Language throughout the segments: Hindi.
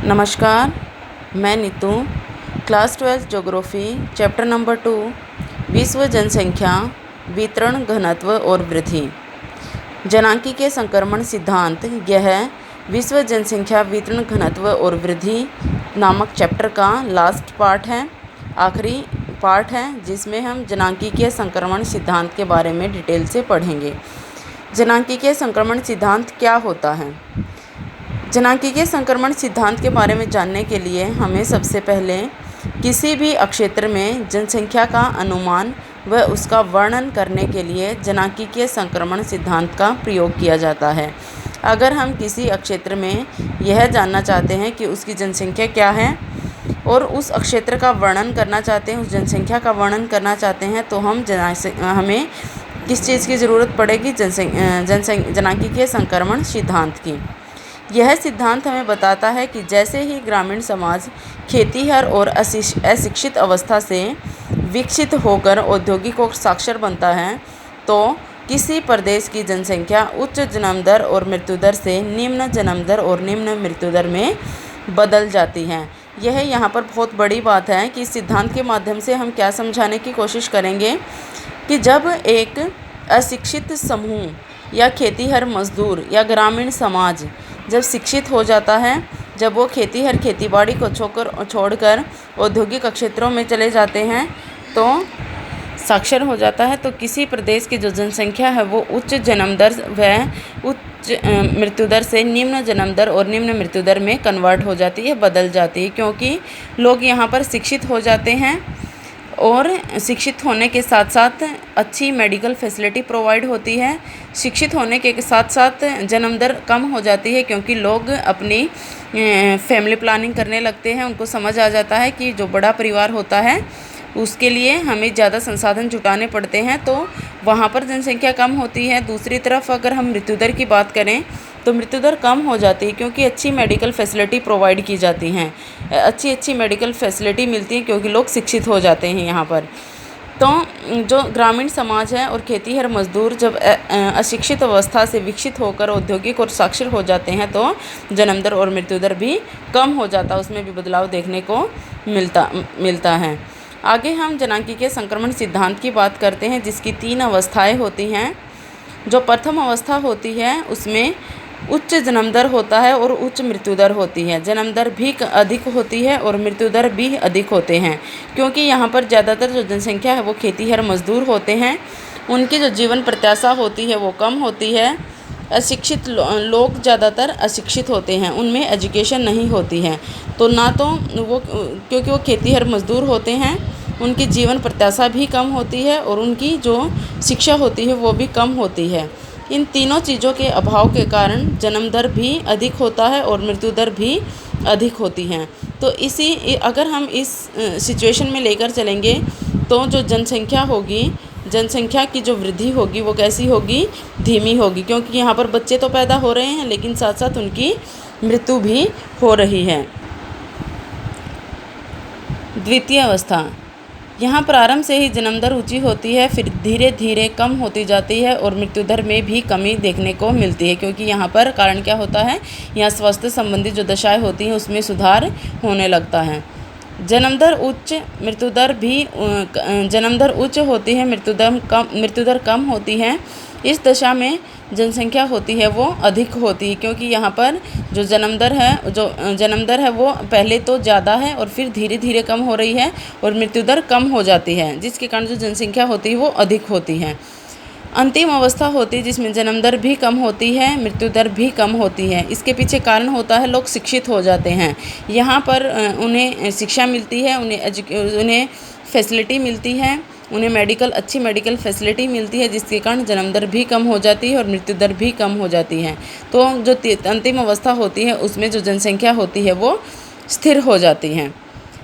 नमस्कार, मैं Neetu class 12 geography chapter number 2 विश्व जनसंख्या वितरण घनत्व और वृद्धि जनांकीय संक्रमण सिद्धांत। यह विश्व जनसंख्या वितरण घनत्व और वृद्धि नामक चैप्टर का लास्ट पार्ट है, आखिरी पार्ट है, जिसमें हम जनांकीय संक्रमण सिद्धांत के बारे में डिटेल से पढ़ेंगे। जनांकीय संक्रमण सिद्धांत क्या होता है? जनांकीय संक्रमण सिद्धांत के बारे में जानने के लिए हमें सबसे पहले किसी भी अक्षेत्र में जनसंख्या का अनुमान व उसका वर्णन करने के लिए जनांकीय संक्रमण सिद्धांत का प्रयोग किया जाता है। अगर हम किसी अक्षेत्र में यह जानना चाहते हैं कि उसकी जनसंख्या क्या है और उस अक्षेत्र का वर्णन करना चाहते हैं, उस जनसंख्या का वर्णन करना चाहते हैं, तो हमें किस चीज़ की ज़रूरत पड़ेगी? जनांकीय संक्रमण सिद्धांत की। यह सिद्धांत हमें बताता है कि जैसे ही ग्रामीण समाज खेतीहर और अशिक्षित अवस्था से विकसित होकर औद्योगिक और साक्षर बनता है, तो किसी प्रदेश की जनसंख्या उच्च जन्म दर और मृत्यु दर से निम्न जन्म दर और निम्न मृत्यु दर में बदल जाती है। यह यहाँ पर बहुत बड़ी बात है कि इस सिद्धांत के माध्यम से हम क्या समझाने की कोशिश करेंगे कि जब एक अशिक्षित समूह या खेतीहर मजदूर या ग्रामीण समाज जब शिक्षित हो जाता है, जब वो खेतीबाड़ी को छोड़कर औद्योगिक क्षेत्रों में चले जाते हैं, तो साक्षर हो जाता है, तो किसी प्रदेश की जो जनसंख्या है वो उच्च जन्म दर व उच्च मृत्यु दर से निम्न जन्म दर और निम्न मृत्यु दर में कन्वर्ट हो जाती है, बदल जाती है, क्योंकि लोग यहाँ पर शिक्षित हो जाते हैं और शिक्षित होने के साथ साथ अच्छी मेडिकल फैसिलिटी प्रोवाइड होती है। शिक्षित होने के साथ साथ जन्म दर कम हो जाती है, क्योंकि लोग अपनी फैमिली प्लानिंग करने लगते हैं। उनको समझ आ जाता है कि जो बड़ा परिवार होता है उसके लिए हमें ज़्यादा संसाधन जुटाने पड़ते हैं, तो वहाँ पर जनसंख्या कम होती है। दूसरी तरफ अगर हम मृत्यु दर की बात करें तो मृत्यु दर कम हो जाती है, क्योंकि अच्छी मेडिकल फैसिलिटी प्रोवाइड की जाती हैं, अच्छी मेडिकल फैसिलिटी मिलती है, क्योंकि लोग शिक्षित हो जाते हैं यहाँ पर। तो जो ग्रामीण समाज है और खेतीहर मजदूर जब अशिक्षित अवस्था से विकसित होकर औद्योगिक और साक्षर हो जाते हैं, तो जन्म दर और मृत्यु दर भी कम हो जाता है, उसमें भी बदलाव देखने को मिलता है। आगे हम जनांकीय संक्रमण सिद्धांत की बात करते हैं, जिसकी 3 अवस्थाएं होती हैं। जो प्रथम अवस्था होती है उसमें उच्च जन्म दर होता है और उच्च मृत्यु दर होती है। जन्म दर भी अधिक होती है और मृत्यु दर भी अधिक होते हैं, क्योंकि यहाँ पर ज़्यादातर जो जनसंख्या है वो खेतीहर मजदूर होते हैं। उनकी जो जीवन प्रत्याशा होती है वो कम होती है। अशिक्षित लोग ज़्यादातर अशिक्षित होते हैं, उनमें एजुकेशन नहीं होती है, तो ना तो वो, क्योंकि वो खेतीहर मजदूर होते हैं, उनकी जीवन प्रत्याशा भी कम होती है और उनकी जो शिक्षा होती है वो भी कम होती है। इन तीनों चीज़ों के अभाव के कारण जन्म दर भी अधिक होता है और मृत्यु दर भी अधिक होती हैं। तो अगर हम इस सिचुएशन में लेकर चलेंगे, तो जो जनसंख्या की जो वृद्धि होगी वो कैसी होगी? धीमी होगी, क्योंकि यहाँ पर बच्चे तो पैदा हो रहे हैं, लेकिन साथ साथ उनकी मृत्यु भी हो रही है। द्वितीय अवस्था, यहाँ प्रारंभ से ही जन्म दर ऊँची होती है, फिर धीरे धीरे कम होती जाती है और मृत्यु दर में भी कमी देखने को मिलती है, क्योंकि यहाँ पर कारण क्या होता है? यहाँ स्वास्थ्य संबंधी जो दशाएं होती हैं उसमें सुधार होने लगता है। जन्म दर उच्च होती है, मृत्यु दर कम होती है। इस दशा में जनसंख्या होती है वो अधिक होती है, क्योंकि यहाँ पर जो जन्म दर है वो पहले तो ज़्यादा है और फिर धीरे धीरे कम हो रही है और मृत्यु दर कम हो जाती है, जिसके कारण जो जनसंख्या होती है वो अधिक होती है। अंतिम अवस्था होती है जिसमें जन्म दर भी कम होती है, मृत्यु दर भी कम होती है। इसके पीछे कारण होता है लोग शिक्षित हो जाते हैं, यहाँ पर उन्हें शिक्षा मिलती है, उन्हें फैसिलिटी मिलती है, उन्हें अच्छी मेडिकल फैसिलिटी मिलती है, जिसके कारण जन्म दर भी कम हो जाती है और मृत्यु दर भी कम हो जाती है। तो जो अंतिम अवस्था होती है उसमें जो जनसंख्या होती है वो स्थिर हो जाती है।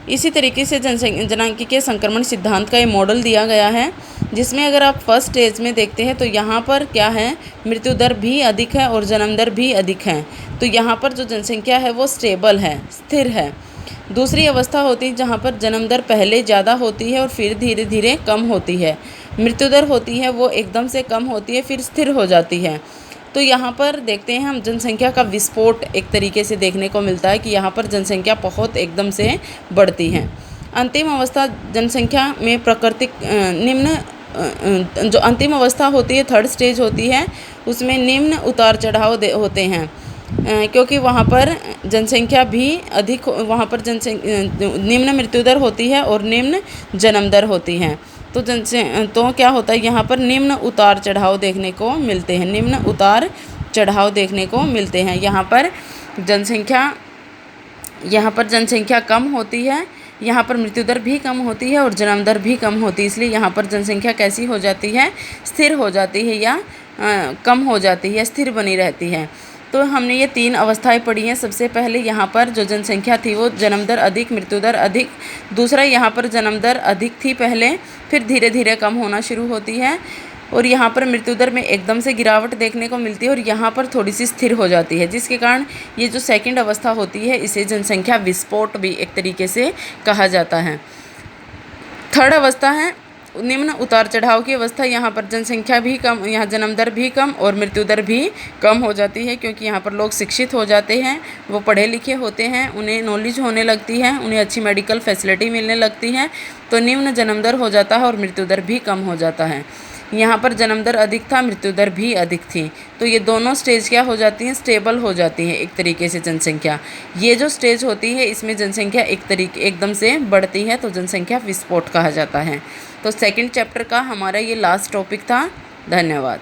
इसी तरीके से जनांकीय संक्रमण सिद्धांत का ये मॉडल दिया गया है, जिसमें अगर आप फर्स्ट स्टेज में देखते हैं तो यहाँ पर क्या है? मृत्यु दर भी अधिक है और जन्म दर भी अधिक है, तो यहाँ पर जो जनसंख्या है वो स्टेबल है, स्थिर है। दूसरी अवस्था होती है जहाँ पर जन्म दर पहले ज़्यादा होती है और फिर धीरे धीरे कम होती है। मृत्यु दर होती है वो एकदम से कम होती है, फिर स्थिर हो जाती है। तो यहाँ पर देखते हैं हम जनसंख्या का विस्फोट एक तरीके से देखने को मिलता है कि यहाँ पर जनसंख्या बहुत एकदम से बढ़ती है। अंतिम अवस्था जनसंख्या में प्राकृतिक जो अंतिम अवस्था होती है, थर्ड स्टेज होती है, उसमें निम्न उतार चढ़ाव होते हैं, क्योंकि वहाँ पर जनसंख्या भी अधिक, वहाँ पर निम्न मृत्यु दर होती है और निम्न जन्म दर होती है। तो क्या होता है, यहाँ पर निम्न उतार चढ़ाव देखने को मिलते हैं, निम्न उतार चढ़ाव देखने को मिलते हैं। यहाँ पर जनसंख्या कम होती है, यहाँ पर मृत्यु दर भी कम होती है और जन्म दर भी कम होती है। इसलिए यहाँ पर जनसंख्या कैसी हो जाती है, स्थिर हो जाती है या कम हो जाती है, स्थिर बनी रहती है। तो हमने ये 3 अवस्थाएं पढ़ी हैं। सबसे पहले यहाँ पर जो जनसंख्या थी वो जन्म दर अधिक, मृत्यु दर अधिक। दूसरा, यहाँ पर जन्म दर अधिक थी पहले, फिर धीरे धीरे कम होना शुरू होती है, और यहाँ पर मृत्यु दर में एकदम से गिरावट देखने को मिलती है और यहाँ पर थोड़ी सी स्थिर हो जाती है, जिसके कारण ये जो सेकंड अवस्था होती है इसे जनसंख्या विस्फोट भी एक तरीके से कहा जाता है। थर्ड अवस्था है निम्न उतार चढ़ाव की अवस्था। यहाँ पर जनसंख्या भी कम, यहाँ जन्म दर भी कम और मृत्यु दर भी कम हो जाती है, क्योंकि यहाँ पर लोग शिक्षित हो जाते हैं, वो पढ़े लिखे होते हैं, उन्हें नॉलेज होने लगती है, उन्हें अच्छी मेडिकल फैसिलिटी मिलने लगती है, तो निम्न जन्म दर हो जाता है और मृत्यु दर भी कम हो जाता है। यहाँ पर जन्म दर अधिक था, मृत्यु दर भी अधिक थी, तो ये दोनों स्टेज क्या हो जाती हैं, स्टेबल हो जाती है एक तरीके से जनसंख्या। ये जो स्टेज होती है इसमें जनसंख्या एकदम से बढ़ती है, तो जनसंख्या विस्फोट कहा जाता है। तो सेकंड चैप्टर का हमारा ये लास्ट टॉपिक था। धन्यवाद।